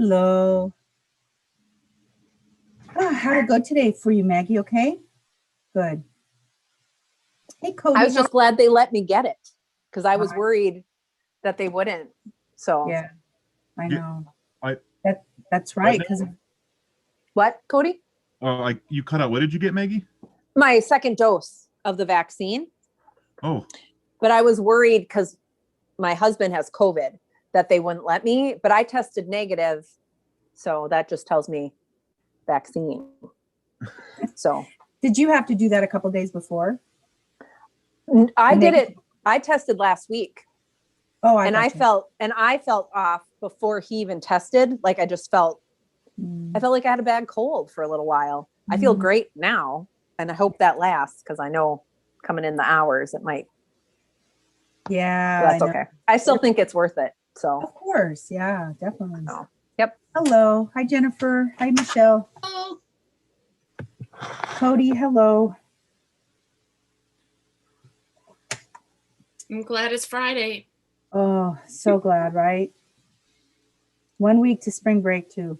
Hello. How'd it go today for you, Maggie? Okay? Good. Hey, Cody. I was just glad they let me get it because I was worried that they wouldn't. So yeah, I know. I That's right. Because what, Cody? You cut out. What did you get, Maggie? My second dose of the vaccine. Oh, But I was worried because my husband has COVID that they wouldn't let me, but I tested negative. So that just tells me vaccine. So did you have to do that a couple days before? I did it. I tested last week. Oh, I felt off before he even tested. Like I just felt, I felt like I had a bad cold for a little while. I feel great now. And I hope that lasts because I know coming in the hours, it might. Yeah. That's okay. I still think it's worth it. So of course. Yeah, definitely. Oh, yep. Hello. Hi, Jennifer. Hi, Michelle. Hello. Cody, hello. I'm glad it's Friday. Oh, so glad, right? 1 week to spring break too.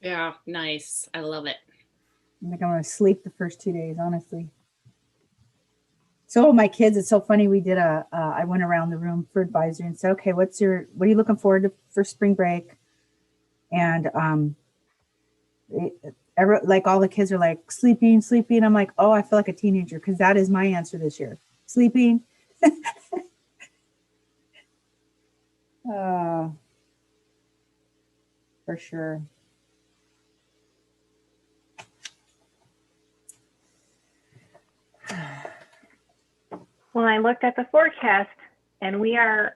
Yeah, nice. I love it. I think I'm gonna sleep the first 2 days, honestly. So my kids, it's so funny. We did I went around the room for advisory and said, okay, what are you looking forward to for spring break? And like all the kids are like sleeping. I'm like, oh, I feel like a teenager because that is my answer this year. Sleeping. For sure. Well, I looked at the forecast and we are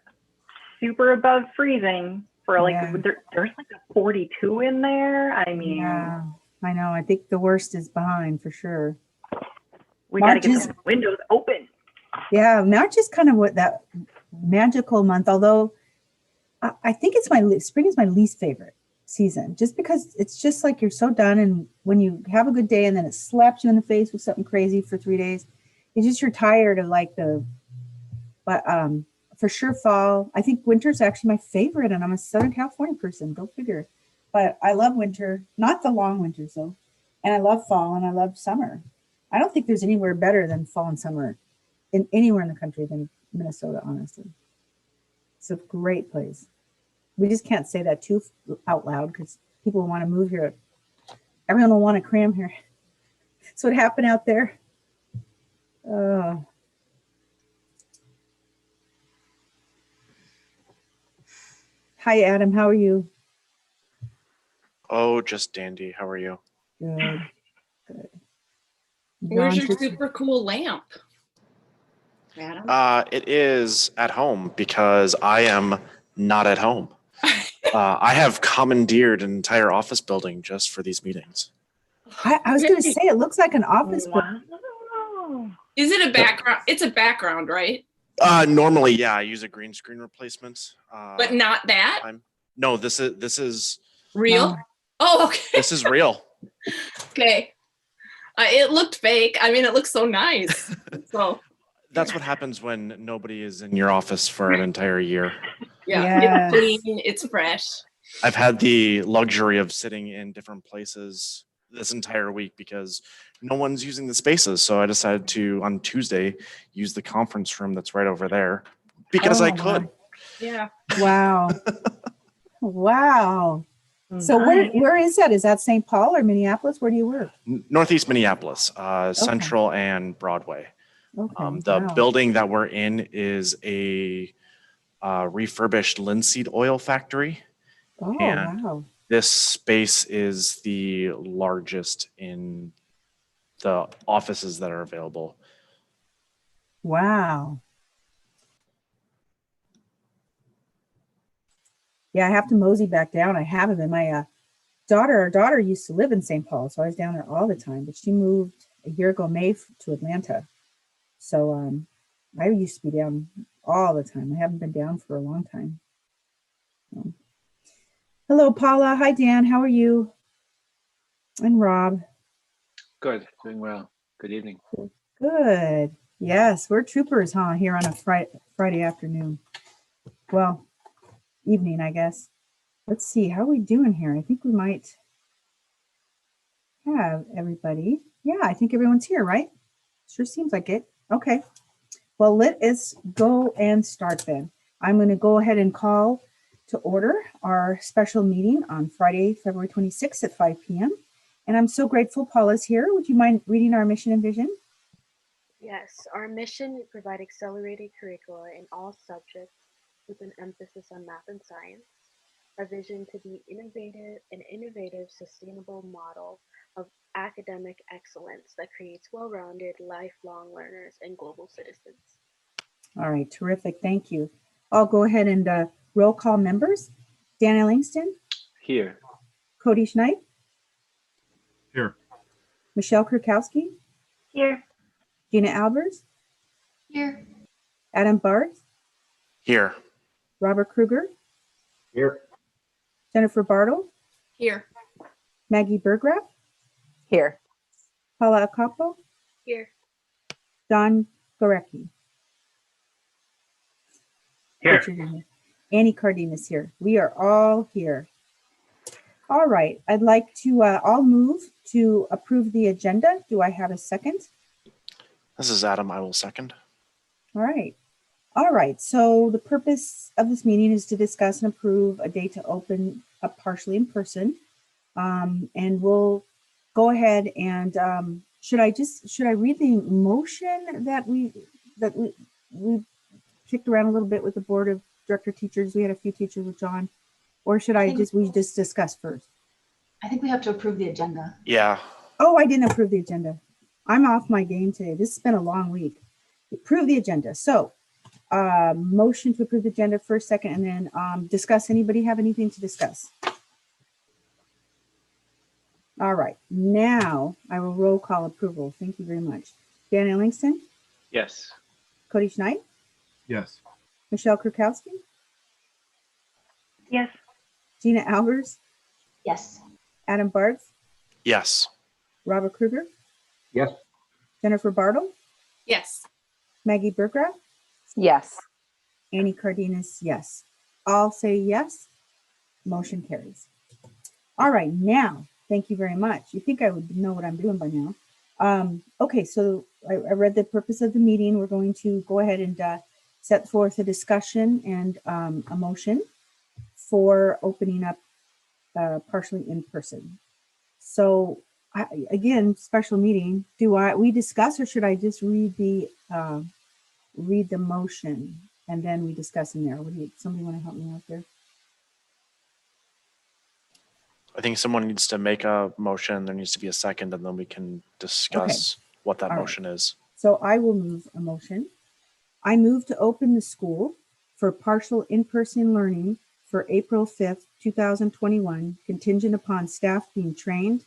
super above freezing for like, there's like a 42 in there. I mean, yeah, I know. I think the worst is behind for sure. We got to get the windows open. Yeah, March is kind of what that magical month, although I think spring is my least favorite season, just because it's just like you're so done. And when you have a good day and then it slaps you in the face with something crazy for 3 days, it's just you're tired of but for sure fall. I think winter's actually my favorite, and I'm a Southern California person, go figure. But I love winter, not the long winters though. And I love fall and I love summer. I don't think there's anywhere better than fall and summer anywhere in the country than Minnesota, honestly. It's a great place. We just can't say that too out loud because people want to move here. Everyone will want to cram here. That's what happened out there. Hi, Adam. How are you? Oh, just dandy. How are you? Good. Where's your super cool lamp, Adam? It is at home because I am not at home. I have commandeered an entire office building just for these meetings. I was going to say, it looks like an office building. Is it a background? It's a background, right? Normally, yeah, I use a green screen replacement. But not that? No, this is real. No. Oh, okay. This is real. Okay. It looked fake. I mean, it looks so nice. So that's what happens when nobody is in your office for an entire year. Yeah. It's clean. It's fresh. I've had the luxury of sitting in different places this entire week because no one's using the spaces. So I decided to, on Tuesday, use the conference room that's right over there because I could. Wow. Yeah. Wow. Wow. So where is that? Is that St. Paul or Minneapolis? Where do you work? Northeast Minneapolis, Central and Broadway. Okay. The building that we're in is a refurbished linseed oil factory. Oh, and wow. This space is the largest in the offices that are available. Wow. Yeah, I have to mosey back down. I haven't been. My our daughter used to live in St. Paul, so I was down there all the time, but she moved a year ago, May, to Atlanta. So I used to be down all the time. I haven't been down for a long time. Hello, Paula. Hi, Dan. How are you? And Rob. Good. Doing well. Good evening. Good. Yes, we're troopers, huh? Here on a Friday afternoon. Well, evening, I guess. Let's see, how are we doing here? I think we might have everybody. Yeah, I think everyone's here, right? Sure seems like it. Okay. Well, let us go and start then. I'm going to go ahead and call to order our special meeting on Friday, February 26th at 5 p.m. And I'm so grateful Paula's here. Would you mind reading our mission and vision? Yes, our mission is to provide accelerated curricula in all subjects with an emphasis on math and science. Our vision to be an innovative, sustainable model of academic excellence that creates well-rounded, lifelong learners and global citizens. All right, terrific. Thank you. I'll go ahead and roll call members. Dan Ellingston, Here. Cody Schneid, Here. Michelle Kurkowski, Here. Gina Albers, Here. Adam Barth, Here. Robert Kruger, Here. Jennifer Bartle, Here. Maggie Burgraff, Here. Paula Akapo, Here. Don Gorecki. Here. Richard in here. Annie Cardenas here. We are all here. All right. I'd like to, I'll move to approve the agenda. Do I have a second? This is Adam. I will second. All right. All right. So the purpose of this meeting is to discuss and approve a date to open up partially in person. And we'll go ahead and should I read the motion that we kicked around a little bit with the board of director teachers? We had a few teachers with John, or should we just discuss first? I think we have to approve the agenda. Yeah. Oh, I didn't approve the agenda. I'm off my game today. This has been a long week. Approve the agenda. So motion to approve the agenda first, second, and then discuss. Anybody have anything to discuss? All right. Now I will roll call approval. Thank you very much. Dan Ellingston, Yes. Cody Schneid, Yes. Michelle Kurkowski, Yes. Gina Albers, Yes. Adam Barth, Yes. Robert Kruger, Yes. Jennifer Bartle, Yes. Maggie Burgraff, Yes. Annie Cardenas, yes. All say yes. Motion carries. All right, now, thank you very much. You think I would know what I'm doing by now. Okay, so I read the purpose of the meeting. We're going to go ahead and set forth a discussion and a motion for opening up partially in person. So again, special meeting. We discuss, or should I just read the motion and then we discuss in there? Somebody want to help me out there? I think someone needs to make a motion. There needs to be a second, and then we can discuss what that All right. motion is. So I will move a motion. I move to open the school for partial in-person learning for April 5th, 2021, contingent upon staff being trained,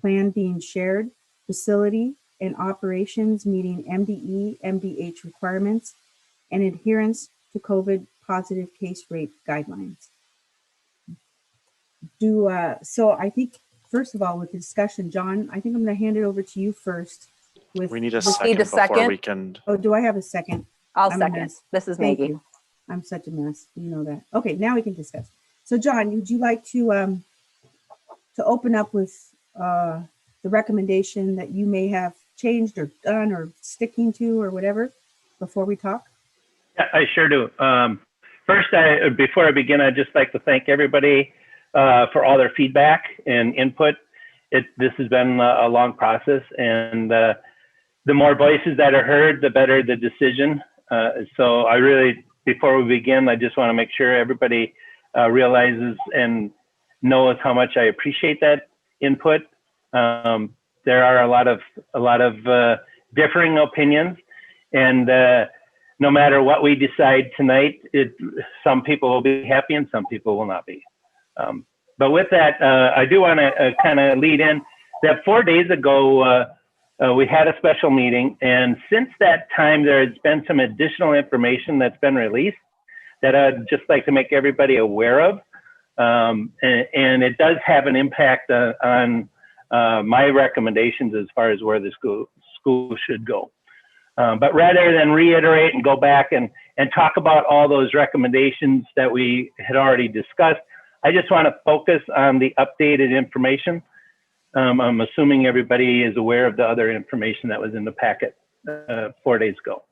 plan being shared, facility and operations meeting MDE, MDH requirements, and adherence to COVID positive case rate guidelines. So I think, first of all, with the discussion, John, I think I'm going to hand it over to you first. We need a need second a before second? we can. Oh, do I have a second? I'll I'm a second. mess. This is Thank Maggie. you. I'm such a mess. You know that. Okay, now we can discuss. So John, would you like to open up with the recommendation that you may have changed or done or sticking to or whatever before we talk? Yeah, I sure do. First, before I begin, I'd just like to thank everybody for all their feedback and input. This has been a long process, and the more voices that are heard, the better the decision. So I really, before we begin, I just want to make sure everybody realizes and knows how much I appreciate that input. There are a lot of differing opinions, and no matter what we decide tonight, some people will be happy and some people will not be. But with that, I do want to kind of lead in that 4 days ago, we had a special meeting, and since that time, there has been some additional information that's been released that I'd just like to make everybody aware of. And it does have an impact on my recommendations as far as where the school should go. But rather than reiterate and go back and talk about all those recommendations that we had already discussed, I just want to focus on the updated information. I'm assuming everybody is aware of the other information that was in the packet 4 days ago.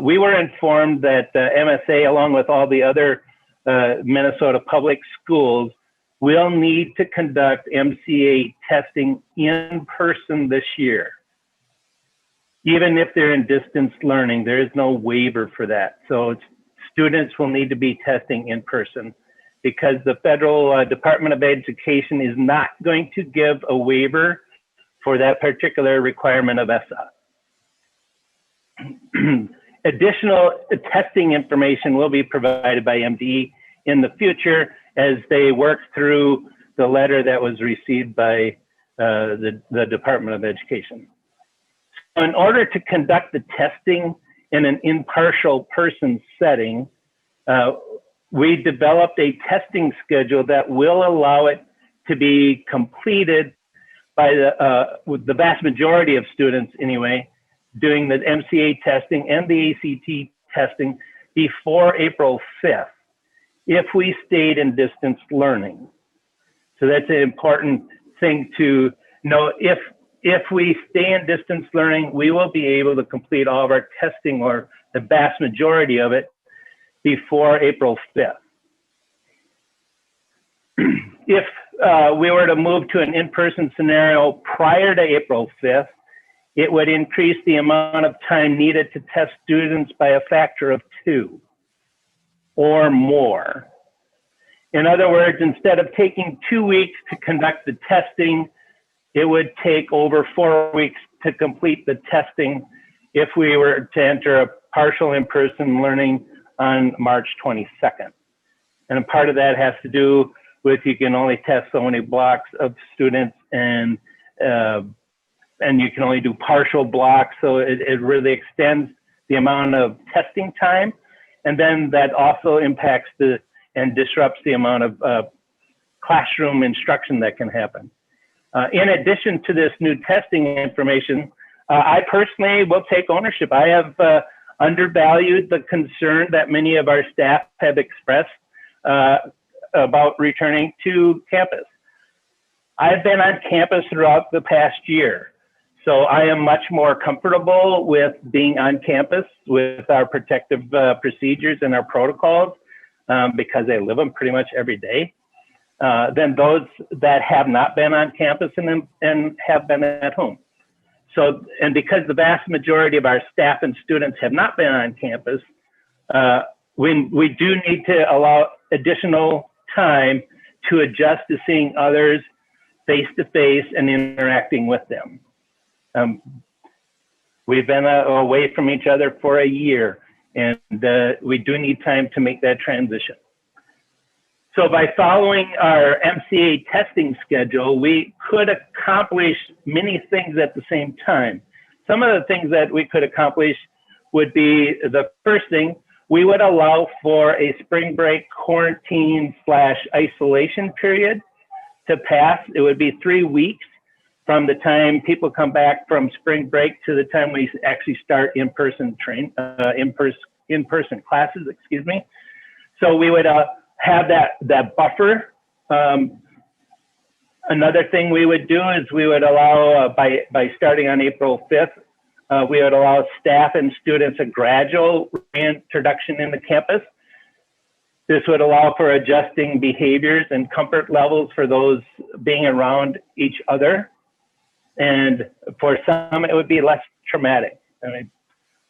We were informed that MSA, along with all the other Minnesota public schools, will need to conduct MCA testing in person this year. Even if they're in distance learning, there is no waiver for that. So students will need to be testing in person because the federal Department of Education is not going to give a waiver for that particular requirement of ESSA. Additional testing information will be provided by MDE in the future as they work through the letter that was received by the Department of Education. So in order to conduct the testing in an impartial person setting, we developed a testing schedule that will allow it to be completed by the vast majority of students anyway, doing the MCA testing and the ACT testing before April 5th, if we stayed in distance learning. So that's an important thing to know. If we stay in distance learning, we will be able to complete all of our testing, or the vast majority of it, before April 5th. If we were to move to an in-person scenario prior to April 5th, it would increase the amount of time needed to test students by a factor of 2 or more. In other words, instead of taking 2 weeks to conduct the testing, it would take over 4 weeks to complete the testing if we were to enter a partial in-person learning on March 22nd. And a part of that has to do with you can only test so many blocks of students, and you can only do partial blocks, so it really extends the amount of testing time. And then that also impacts and disrupts the amount of classroom instruction that can happen. In addition to this new testing information, I personally will take ownership. I have undervalued the concern that many of our staff have expressed about returning to campus. I've been on campus throughout the past year, so I am much more comfortable with being on campus with our protective procedures and our protocols because I live them pretty much every day than those that have not been on campus and have been at home. So, and because the vast majority of our staff and students have not been on campus, we do need to allow additional time to adjust to seeing others face-to-face and interacting with them. We've been away from each other for a year, and we do need time to make that transition. So by following our MCA testing schedule, we could accomplish many things at the same time. Some of the things that we could accomplish would be, the first thing, we would allow for a spring break quarantine/isolation period to pass. It would be 3 weeks from the time people come back from spring break to the time we actually start in-person in-person classes, excuse me. So we would have that buffer. Another thing we would do is we would allow, by starting on April 5th, we would allow staff and students a gradual reintroduction in the campus. This would allow for adjusting behaviors and comfort levels for those being around each other. And for some, it would be less traumatic. I mean,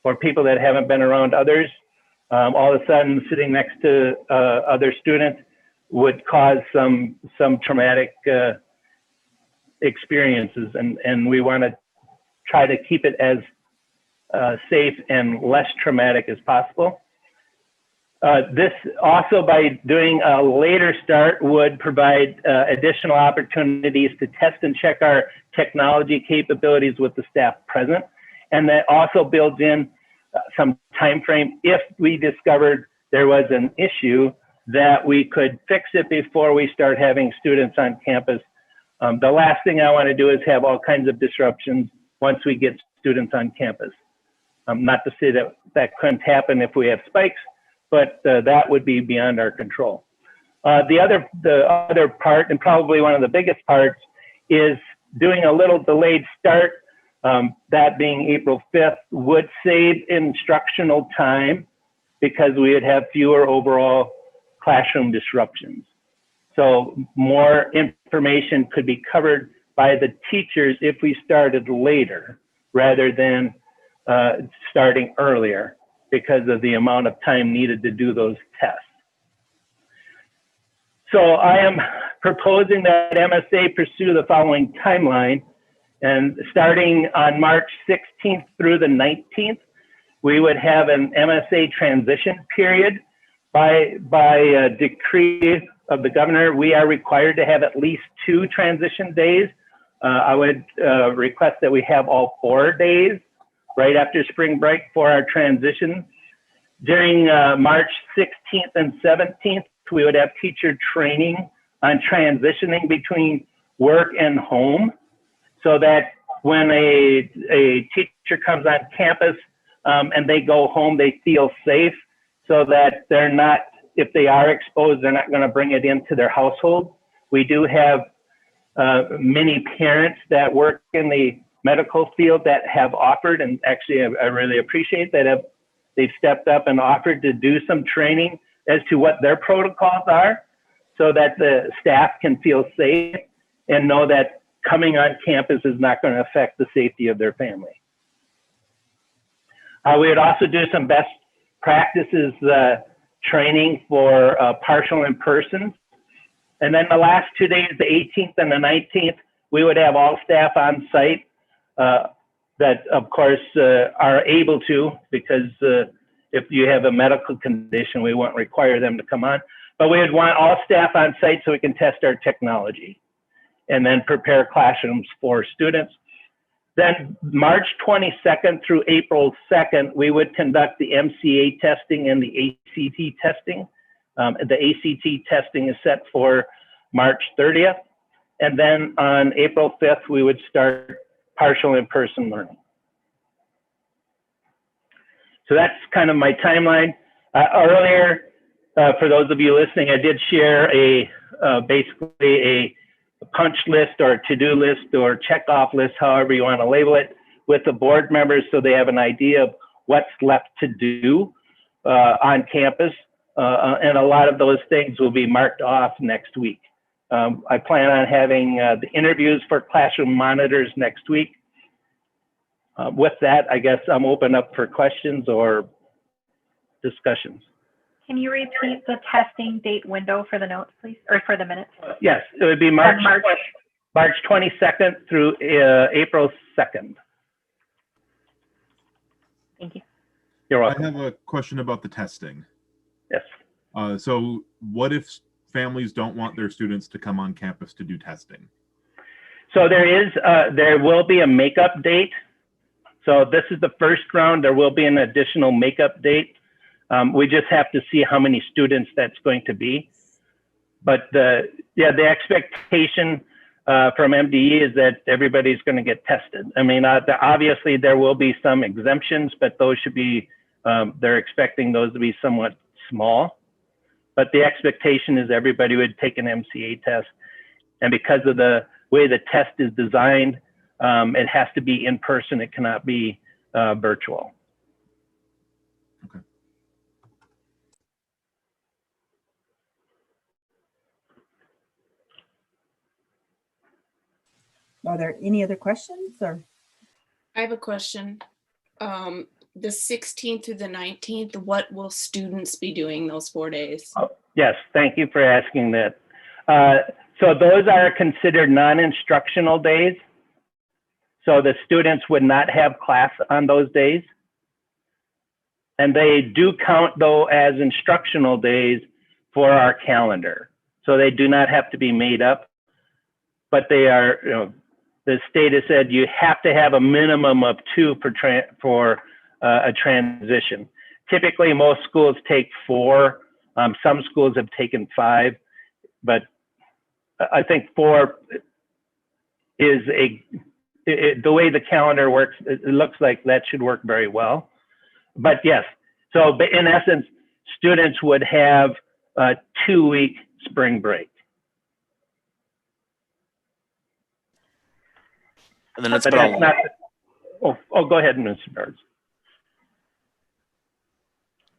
for people that haven't been around others, all of a sudden sitting next to other students would cause some traumatic experiences, and we want to try to keep it as safe and less traumatic as possible. This also, by doing a later start, would provide additional opportunities to test and check our technology capabilities with the staff present, and that also builds in some time frame if we discovered there was an issue that we could fix it before we start having students on campus. The last thing I want to do is have all kinds of disruptions once we get students on campus. Not to say that that couldn't happen if we have spikes, but that would be beyond our control. The other part, and probably one of the biggest parts, is doing a little delayed start. That being April 5th would save instructional time because we would have fewer overall classroom disruptions. So more information could be covered by the teachers if we started later rather than starting earlier because of the amount of time needed to do those tests. So I am proposing that MSA pursue the following timeline, and starting on March 16th through the 19th, we would have an MSA transition period. By decree of the governor, we are required to have at least 2 transition days. I would request that we have all 4 days right after spring break for our transition. During March 16th and 17th, we would have teacher training on transitioning between work and home so that when a teacher comes on campus and they go home, they feel safe so that they're not, if they are exposed, they're not going to bring it into their household. We do have many parents that work in the medical field that have offered, and actually I really appreciate that they've stepped up and offered to do some training as to what their protocols are so that the staff can feel safe and know that coming on campus is not going to affect the safety of their family. We would also do some best practices training for partial in person. And then the last 2 days, the 18th and the 19th, we would have all staff on site that of course are able to, because if you have a medical condition, we won't require them to come on. But we would want all staff on site so we can test our technology and then prepare classrooms for students. Then March 22nd through April 2nd, we would conduct the MCA testing and the ACT testing. The ACT testing is set for March 30th. And then on April 5th, we would start partial in-person learning. So that's kind of my timeline. Earlier, for those of you listening, I did share basically a punch list or a to-do list or check-off list, however you want to label it, with the board members so they have an idea of what's left to do on campus. And a lot of those things will be marked off next week. I plan on having the interviews for classroom monitors next week. With that, I guess I'm open up for questions or discussions. Can you repeat the testing date window for the notes, please, or for the minutes? Yes, it would be March 22nd through April 2nd. Thank you. You're welcome. I have a question about the testing. Yes. So what if families don't want their students to come on campus to do testing? So there will be a makeup date. So this is the first round. There will be an additional makeup date. We just have to see how many students that's going to be. But the expectation from MDE is that everybody's going to get tested. I mean, obviously there will be some exemptions, but those should be, they're expecting those to be somewhat small. But the expectation is everybody would take an MCA test. And because of the way the test is designed, it has to be in person. It cannot be virtual. Okay. Are there any other questions or? I have a question. The 16th through the 19th, what will students be doing those 4 days? Oh, yes, thank you for asking that. So those are considered non-instructional days. So the students would not have class on those days. And they do count though as instructional days for our calendar. So they do not have to be made up, but they are, the state has said you have to have a minimum of 2 for a transition. Typically, most schools take 4. Some schools have taken 5, but I think 4 is the way the calendar works. It looks like that should work very well. But yes, so in essence, students would have a 2-week spring break. And then it's But been that's not, go ahead, Ms. Burns.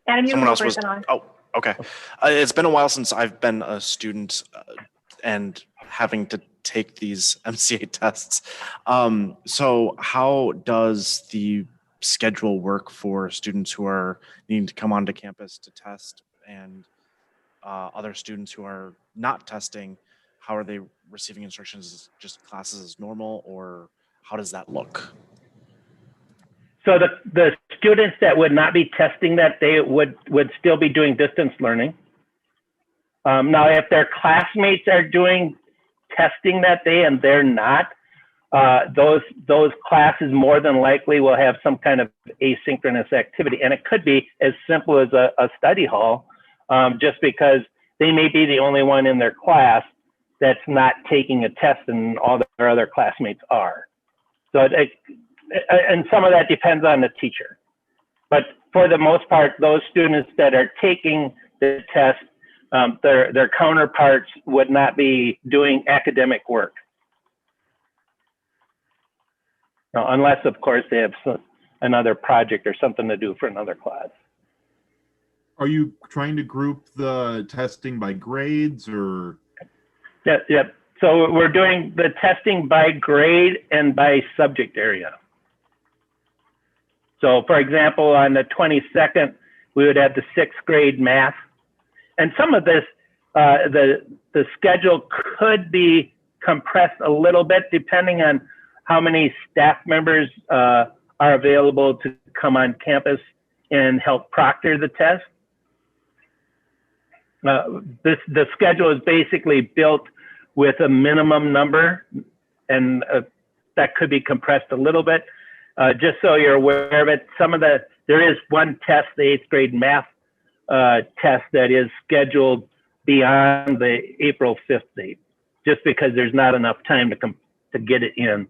Adam, you someone can else go was. on. Oh, okay. It's been a while since I've been a student and having to take these MCA tests. So how does the schedule work for students who are needing to come onto campus to test and other students who are not testing? How are they receiving instructions? Just classes as normal, or how does that look? So the students that would not be testing that day would still be doing distance learning. Now, if their classmates are doing testing that day and they're not, those classes more than likely will have some kind of asynchronous activity. And it could be as simple as a study hall, just because they may be the only one in their class that's not taking a test and all their other classmates are. So and some of that depends on the teacher. But for the most part, those students that are taking the test, their counterparts would not be doing academic work. Now, unless, of course, they have another project or something to do for another class. Are you trying to group the testing by grades or? Yep. So we're doing the testing by grade and by subject area. So for example, on the 22nd, we would have the 6th grade math. And some of this, the schedule could be compressed a little bit depending on how many staff members are available to come on campus and help proctor the test. The schedule is basically built with a minimum number, and that could be compressed a little bit. Just so you're aware of it, there is one test, the 8th grade math test, that is scheduled beyond the April 5th date, just because there's not enough time to get it in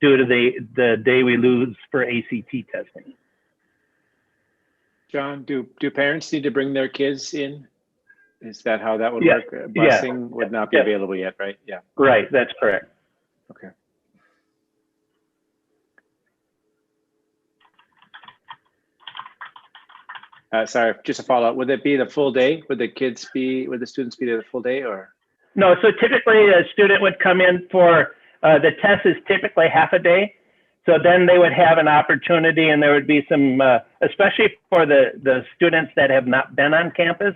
due to the day we lose for ACT testing. John, do parents need to bring their kids in? Is that how that would work? Busing would not be available yet, right? Yeah. Right, that's correct. Okay. Sorry, just a follow-up. Would it be the full day? Would the students be there the full day, or? No, so typically a student would come in for, the test is typically half a day. So then they would have an opportunity, and there would be some, especially for the students that have not been on campus,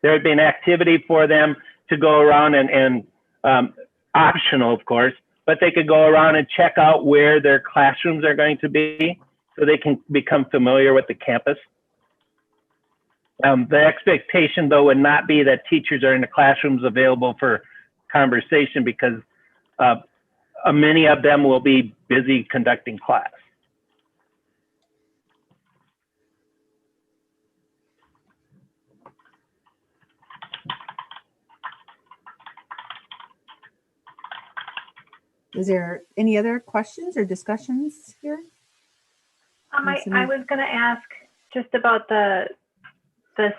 there would be an activity for them to go around and optional, of course, but they could go around and check out where their classrooms are going to be so they can become familiar with the campus. The expectation, though, would not be that teachers are in the classrooms available for conversation, because many of them will be busy conducting class. Is there any other questions or discussions here? I was going to ask just about the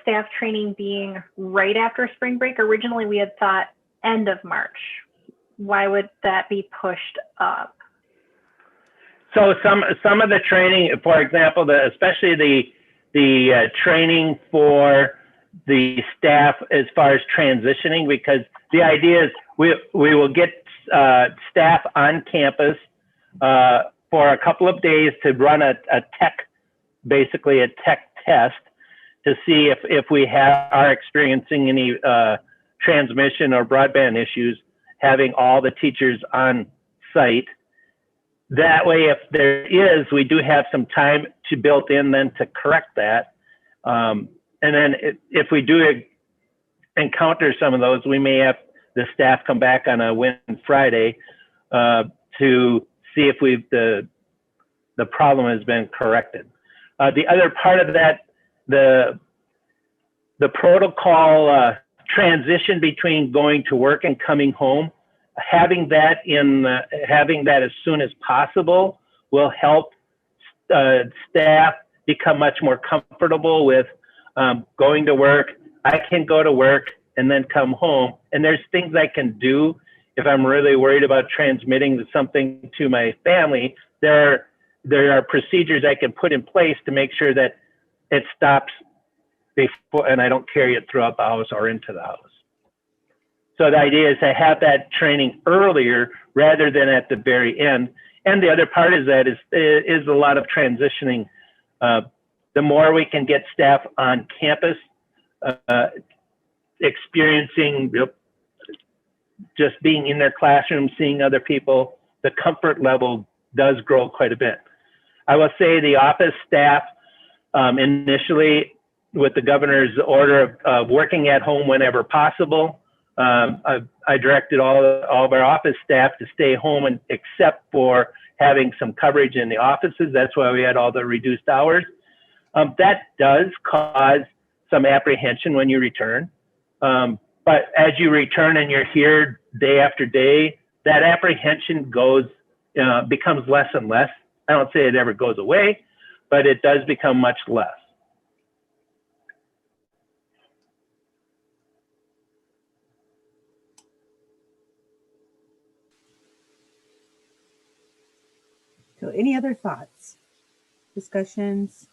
staff training being right after spring break. Originally, we had thought end of March. Why would that be pushed up? So some of the training, for example, especially the training for the staff as far as transitioning, because the idea is we will get staff on campus for a couple of days to run a tech test to see if we are experiencing any transmission or broadband issues, having all the teachers on site. That way, if there is, we do have some time to built in then to correct that. And then if we do encounter some of those, we may have the staff come back on a Friday to see if the problem has been corrected. The other part of that, the protocol transition between going to work and coming home, having that as soon as possible will help staff become much more comfortable with going to work. I can go to work and then come home. And there's things I can do if I'm really worried about transmitting something to my family. There are procedures I can put in place to make sure that it stops before, and I don't carry it throughout the house or into the house. So the idea is to have that training earlier rather than at the very end. And the other part is that is a lot of transitioning. The more we can get staff on campus, experiencing just being in their classroom, seeing other people, the comfort level does grow quite a bit. I will say the office staff, initially with the governor's order of working at home whenever possible, I directed all of our office staff to stay home and except for having some coverage in the offices. That's why we had all the reduced hours. That does cause some apprehension when you return. But as you return and you're here day after day, that apprehension becomes less and less. I don't say it ever goes away, but it does become much less. So any other thoughts, discussions?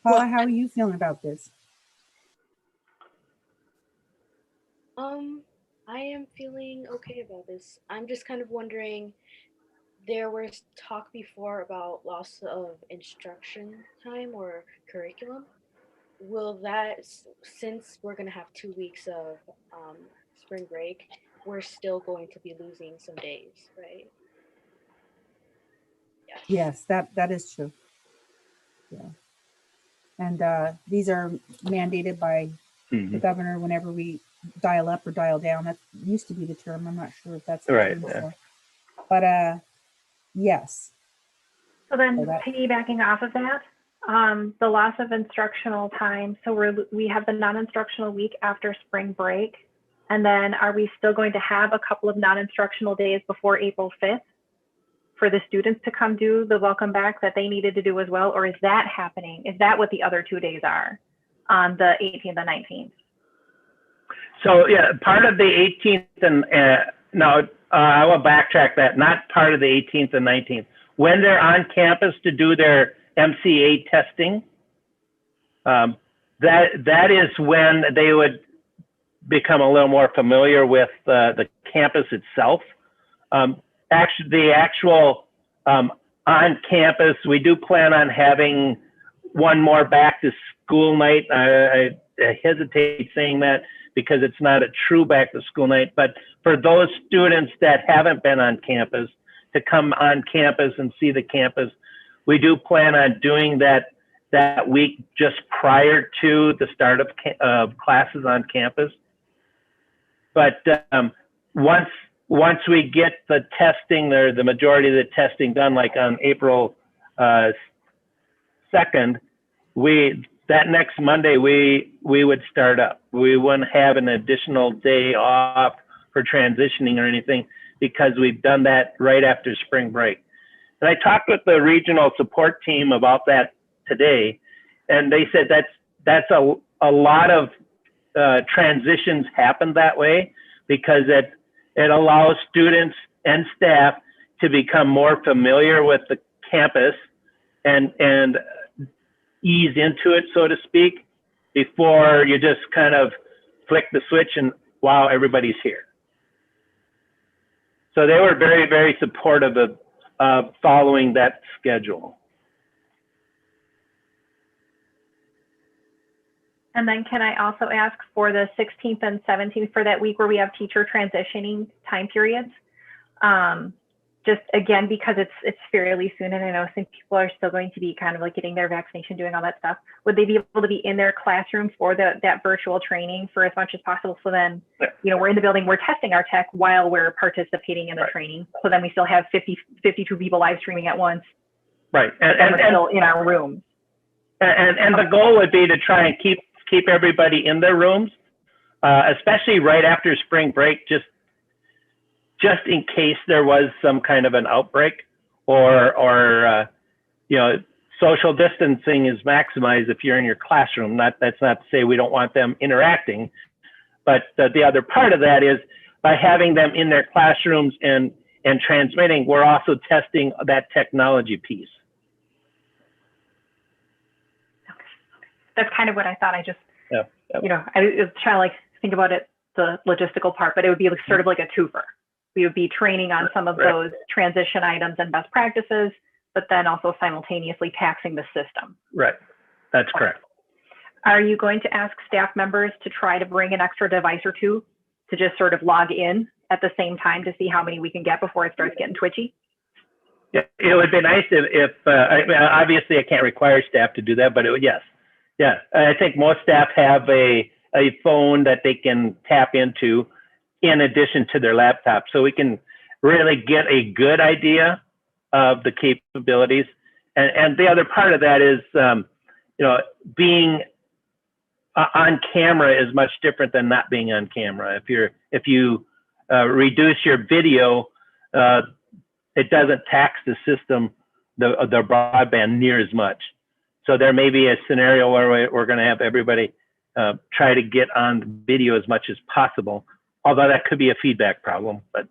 Paula, how are you feeling about this? I am feeling okay about this. I'm just kind of wondering, there was talk before about loss of instruction time or curriculum. Will that, since we're going to have 2 weeks of spring break, we're still going to be losing some days, right? Yes, that is true. Yeah. And these are mandated by the governor whenever we dial up or dial down. That used to be the term. I'm not sure if that's the term still. But yes. So then piggybacking off of that, the loss of instructional time. So we have the non-instructional week after spring break. And then are we still going to have a couple of non-instructional days before April 5th for the students to come do the welcome back that they needed to do as well? Or is that happening? Is that what the other 2 days are on the 18th and 19th? So yeah, part of the 18th and no, I will backtrack that. Not part of the 18th and 19th. When they're on campus to do their MCA testing, that is when they would become a little more familiar with the campus itself. The actual on campus, we do plan on having one more back to school night. I hesitate saying that because it's not a true back to school night, but for those students that haven't been on campus to come on campus and see the campus, we do plan on doing that week just prior to the start of classes on campus. But once we get the testing, or the majority of the testing done, like on April 2nd, that next Monday, we would start up. We wouldn't have an additional day off for transitioning or anything because we've done that right after spring break. And I talked with the regional support team about that today, and they said that's a lot of transitions happen that way because it allows students and staff to become more familiar with the campus and ease into it, so to speak, before you just kind of flick the switch and wow, everybody's here. So they were very, very supportive of following that schedule. And then can I also ask for the 16th and 17th for that week where we have teacher transitioning time periods? Just again, because it's fairly soon, and I know some people are still going to be kind of like getting their vaccination, doing all that stuff. Would they be able to be in their classroom for that virtual training for as much as possible? So then, we're in the building, we're testing our tech while we're participating in the training. So then we still have 52 people live streaming at once. Right, and we're still in our rooms. And the goal would be to try and keep everybody in their rooms, especially right after spring break, just in case there was some kind of an outbreak or social distancing is maximized if you're in your classroom. That's not to say we don't want them interacting, But the other part of that is by having them in their classrooms and transmitting, we're also testing that technology piece. That's kind of what I thought. I just, Yeah. you know, I was trying to like think about it, the logistical part, but it would be like, sort of like a twofer. We would be training on some of those transition items and best practices, but then also simultaneously taxing the system. Right. That's correct. Are you going to ask staff members to try to bring an extra device or two to just sort of log in at the same time to see how many we can get before it starts getting twitchy? Yeah, it would be nice if I mean, obviously I can't require staff to do that, but it would, yes. Yeah, I think most staff have a phone that they can tap into in addition to their laptop. So we can really get a good idea of the capabilities. And the other part of that is, you know, being on camera is much different than not being on camera. If you reduce your video, it doesn't tax the system, the broadband near as much. So there may be a scenario where we're going to have everybody try to get on video as much as possible, although that could be a feedback problem. But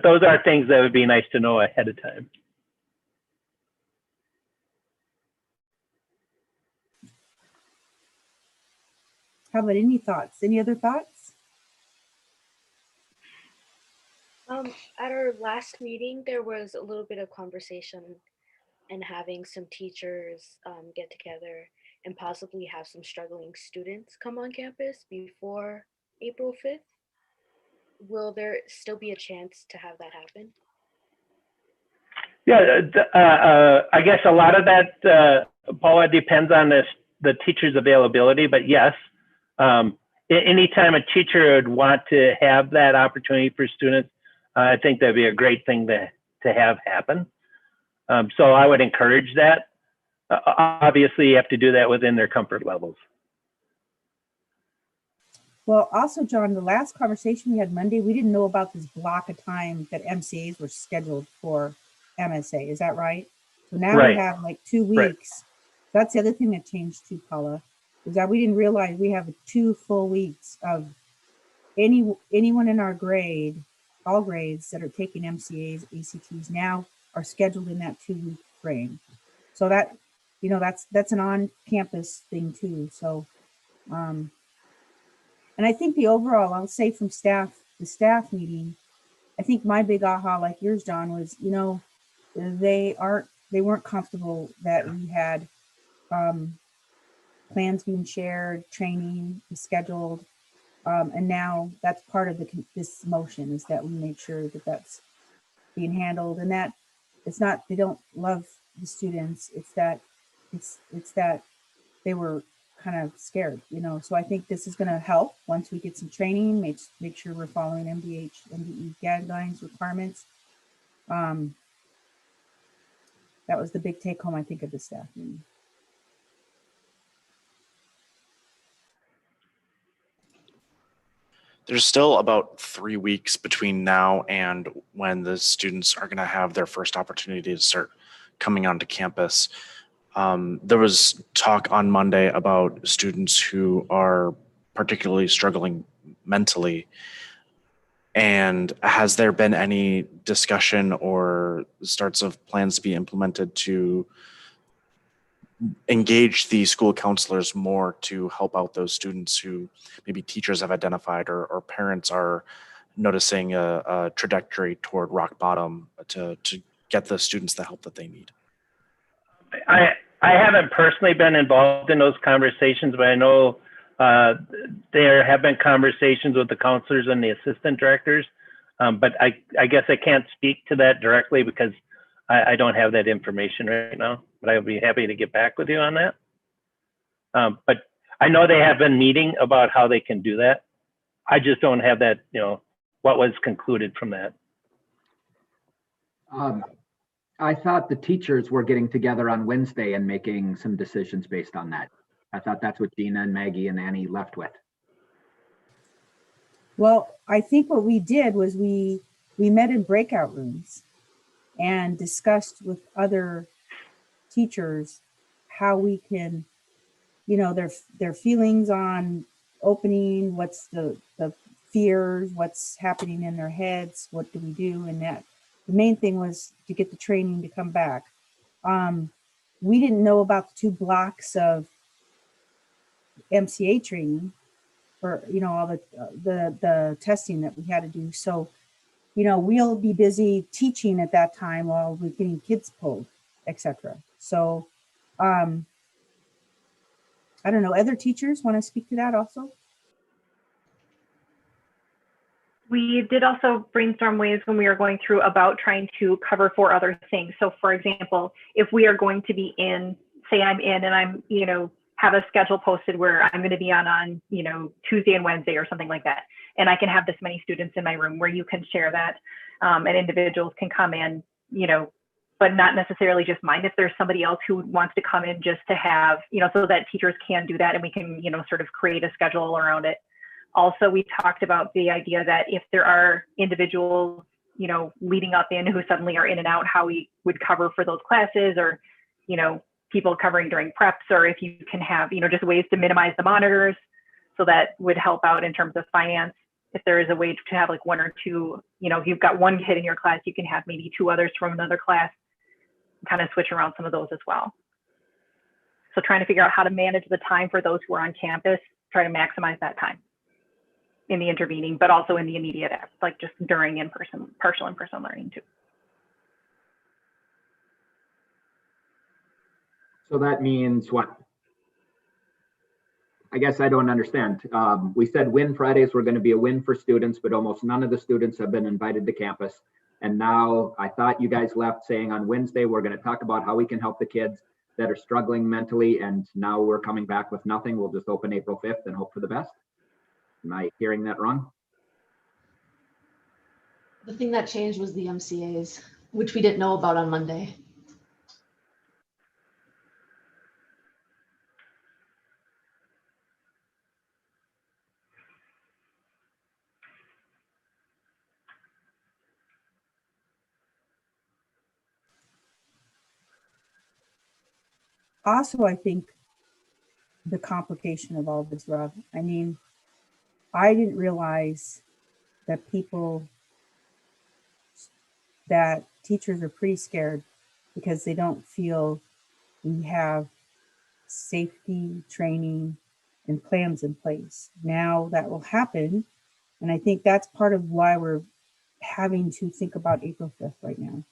those are things that would be nice to know ahead of time. How about any thoughts? Any other thoughts? At our last meeting, there was a little bit of conversation and having some teachers get together and possibly have some struggling students come on campus before April 5th. Will there still be a chance to have that happen? Yeah, I guess a lot of that, Paula, depends on the teacher's availability, but yes, anytime a teacher would want to have that opportunity for students, I think that'd be a great thing to have happen. So I would encourage that. Obviously, you have to do that within their comfort levels. Well, also, John, the last conversation we had Monday, we didn't know about this block of time that MCAs were scheduled for MSA. Is that right? So now we have like 2 weeks. Right. That's the other thing that changed too, Paula, is that we didn't realize we have 2 full weeks of anyone in our grade, all grades that are taking MCAs, ACTs now are scheduled in that 2-week frame. So that, you know, that's an on-campus thing too. So, and I think the overall, I'll say from the staff meeting, I think my big aha, like yours, John, was, you know, they weren't comfortable that we had plans being shared, training scheduled, and now that's part of this motion, is that we make sure that that's being handled, and that it's not they don't love the students, it's that they were kind of scared, you know. So I think this is going to help once we get some training, make sure we're following MDE guidelines, requirements. That was the big take home, I think, of the staff meeting. There's still about 3 weeks between now and when the students are going to have their first opportunity to start coming onto campus. There was talk on Monday about students who are particularly struggling mentally. And has there been any discussion or starts of plans to be implemented to engage the school counselors more to help out those students who maybe teachers have identified or parents are noticing a trajectory toward rock bottom to get the students the help that they need? I haven't personally been involved in those conversations, but I know there have been conversations with the counselors and the assistant directors. But I guess I can't speak to that directly because I don't have that information right now, but I would be happy to get back with you on that. But I know they have been meeting about how they can do that. I just don't have that, you know, what was concluded from that. I thought the teachers were getting together on Wednesday and making some decisions based on that. I thought that's what Gina and Maggie and Annie left with. Well, I think what we did was we met in breakout rooms and discussed with other teachers how we can their feelings on opening, what's the fears, what's happening in their heads, what do we do? And that the main thing was to get the training to come back. We didn't know about the 2 blocks of MCA training for, all the testing that we had to do. So, we'll be busy teaching at that time while we're getting kids pulled, etc. So, I don't know, other teachers want to speak to that also? We did also brainstorm ways when we were going through about trying to cover for other things. So for example, if we are going to be in, say I'm in and I'm, have a schedule posted where I'm going to be on, Tuesday and Wednesday or something like that. And I can have this many students in my room where you can share that, and individuals can come in, but not necessarily just mine. If there's somebody else who wants to come in just to have, so that teachers can do that and we can, sort of create a schedule around it. Also, we talked about the idea that if there are individuals, leading up in who suddenly are in and out, how we would cover for those classes, or, people covering during preps, or if you can have, just ways to minimize the monitors. So that would help out in terms of finance. If there is a way to have like 1 or 2, if you've got 1 kid in your class, you can have maybe 2 others from another class, kind of switch around some of those as well. So trying to figure out how to manage the time for those who are on campus, try to maximize that time in the intervening, but also in the immediate, like just during partial in-person learning too. So that means what? I guess I don't understand. We said Win Fridays were going to be a win for students, but almost none of the students have been invited to campus. And now I thought you guys left saying on Wednesday, we're going to talk about how we can help the kids that are struggling mentally. And now we're coming back with nothing. We'll just open April 5th and hope for the best. Am I hearing that wrong? The thing that changed was the MCAs, which we didn't know about on Monday. Also, I think the complication of all this, Rob, I mean, I didn't realize that teachers are pretty scared because they don't feel we have safety training and plans in place. Now that will happen. And I think that's part of why we're having to think about April 5th right now,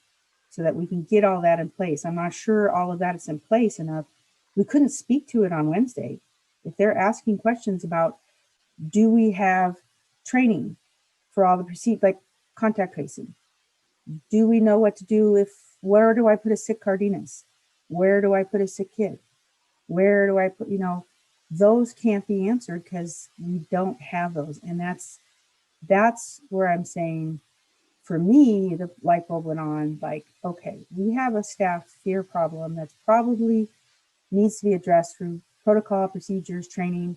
so that we can get all that in place. I'm not sure all of that is in place enough. We couldn't speak to it on Wednesday. If they're asking questions about, do we have training for all the like contact tracing? Do we know what to do where do I put a sick Cardenas? Where do I put a sick kid? Where do I put, those can't be answered because we don't have those. And that's where I'm saying, for me, the light bulb went on, like, okay, we have a staff fear problem that's probably needs to be addressed through protocol, procedures, training,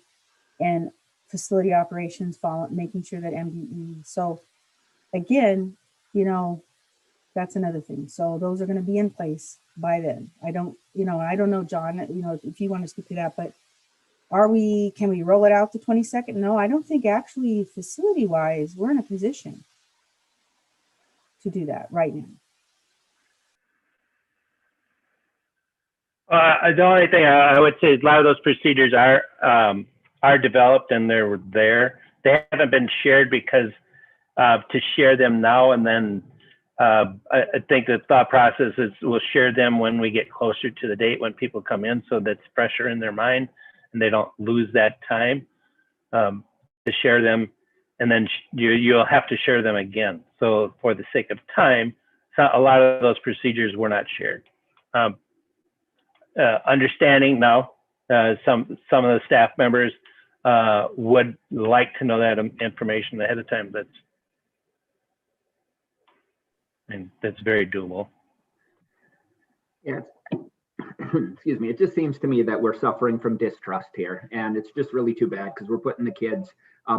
and facility operations, making sure that MDE. So again, that's another thing. So those are going to be in place by then. I don't know, John, if you want to speak to that, but can we roll it out the 22nd? No, I don't think actually facility wise, we're in a position to do that right now. The only thing I would say is a lot of those procedures are developed and they're there. They haven't been shared because to share them now and then I think the thought process is we'll share them when we get closer to the date when people come in, so that's fresher in their mind and they don't lose that time to share them. And then you'll have to share them again. So for the sake of time, a lot of those procedures were not shared. Understanding now, some of the staff members would like to know that information ahead of time. That's very doable. Yeah. Excuse me. It just seems to me that we're suffering from distrust here, and it's just really too bad because we're putting the kids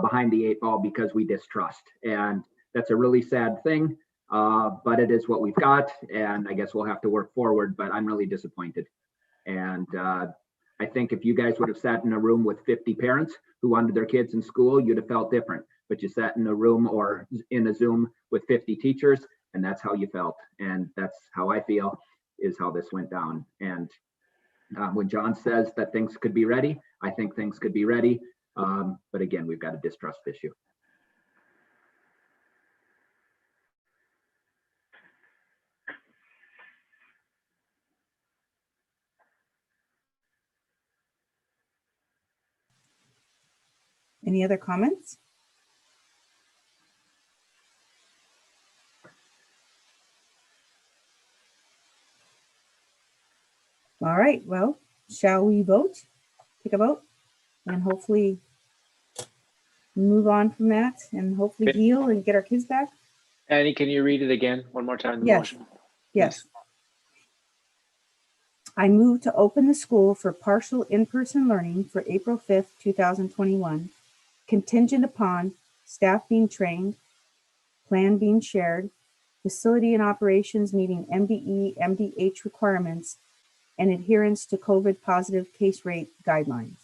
behind the 8 ball because we distrust, and that's a really sad thing. But it is what we've got, and I guess we'll have to work forward. But I'm really disappointed, and I think if you guys would have sat in a room with 50 parents who wanted their kids in school, you'd have felt different. But you sat in a room or in a Zoom with 50 teachers, and that's how you felt. And that's how I feel is how this went down. And when John says that things could be ready, I think things could be ready. But again, we've got a distrust issue. Any other comments? All right, well, shall we vote? Take a vote and hopefully move on from that and hopefully Okay. heal and get our kids back? Annie, can you read it again one more time? The Yes. motion? Yes. I move to open the school for partial in-person learning for April 5th, 2021, contingent upon staff being trained, plan being shared, facility and operations meeting MDE, MDH requirements, and adherence to COVID positive case rate guidelines.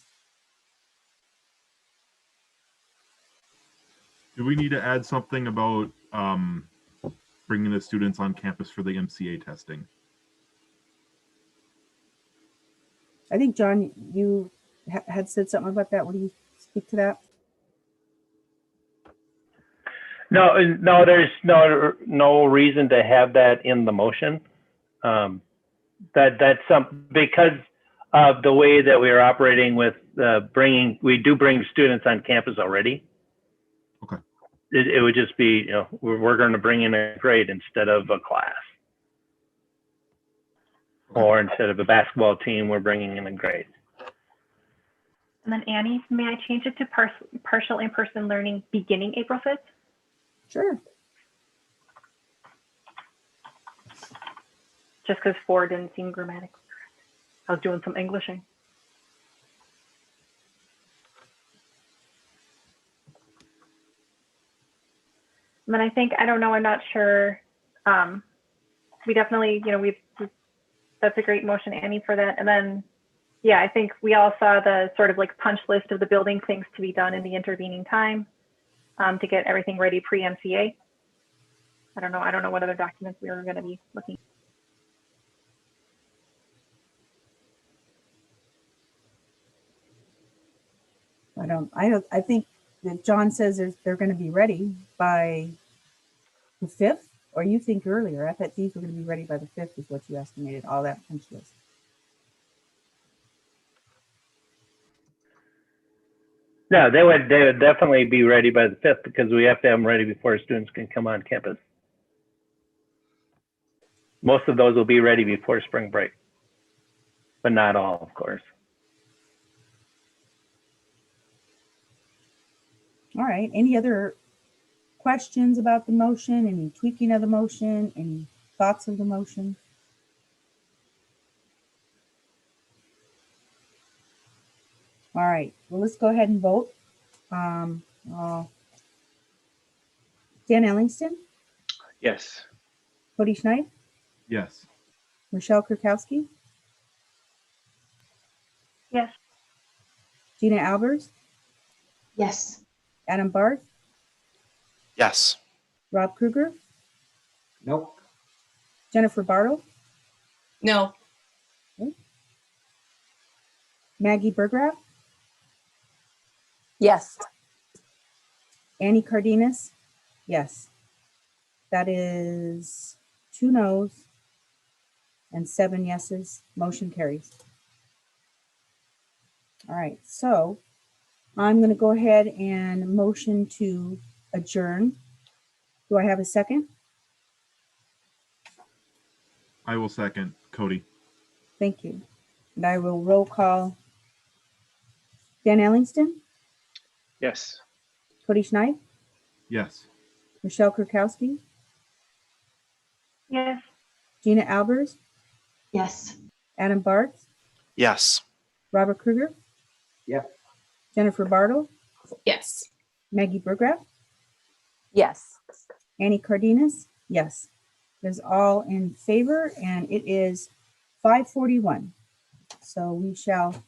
Do we need to add something about bringing the students on campus for the MCA testing? I think, John, you had said something about that. Will you speak to that? No, there's no reason to have that in the motion. That's because of the way that we are operating with we do bring students on campus already. Okay. It would just be, we're going to bring in a grade instead of a class. Okay. Or instead of a basketball team, we're bringing in a grade. And then Annie, may I change it to partial in-person learning beginning April 5th? Sure. Just because 4 didn't seem grammatically correct. I was doing some Englishing. And then I think, I don't know, I'm not sure. We definitely, that's a great motion, Annie, for that. And then, yeah, I think we all saw the sort of like punch list of the building things to be done in the intervening time to get everything ready pre-MCA. I don't know what other documents we were going to be looking. I think that John says they're going to be ready by the 5th, or you think earlier. I thought these were going to be ready by the 5th is what you estimated, all that punch list. No, they would definitely be ready by the 5th because we have to have them ready before students can come on campus. Most of those will be ready before spring break, but not all, of course. All right. Any other questions about the motion? Any tweaking of the motion? Any thoughts of the motion? All right. Well, let's go ahead and vote. Dan Ellingston, Yes. Cody Schneid, Yes. Michelle Kurkowski, Yes. Gina Albers, Yes. Adam Barth, Yes. Rob Kruger, Nope. Jennifer Bartle, No. Maggie Burgraff, Yes. Annie Cardenas. Yes. That is 2 noes and 7 yeses. Motion carries. All right. So I'm going to go ahead and motion to adjourn. Do I have a second? I will second. Cody. Thank you. And I will roll call. Dan Ellingston, Yes. Cody Schneid, Yes. Michelle Kurkowski, Yes. Gina Albers, Yes. Adam Barth, Yes. Robert Kruger, Yes. Jennifer Bartle, Yes. Maggie Burgraff, Yes. Annie Cardenas. Yes. It is all in favor, and it is 5:41. So we shall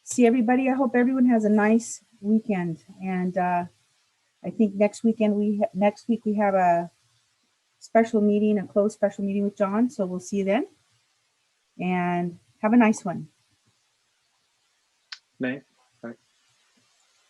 see everybody. I hope everyone has a nice weekend. And I think next week we have a special meeting, a closed special meeting with John. So we'll see you then. And have a nice one. Night.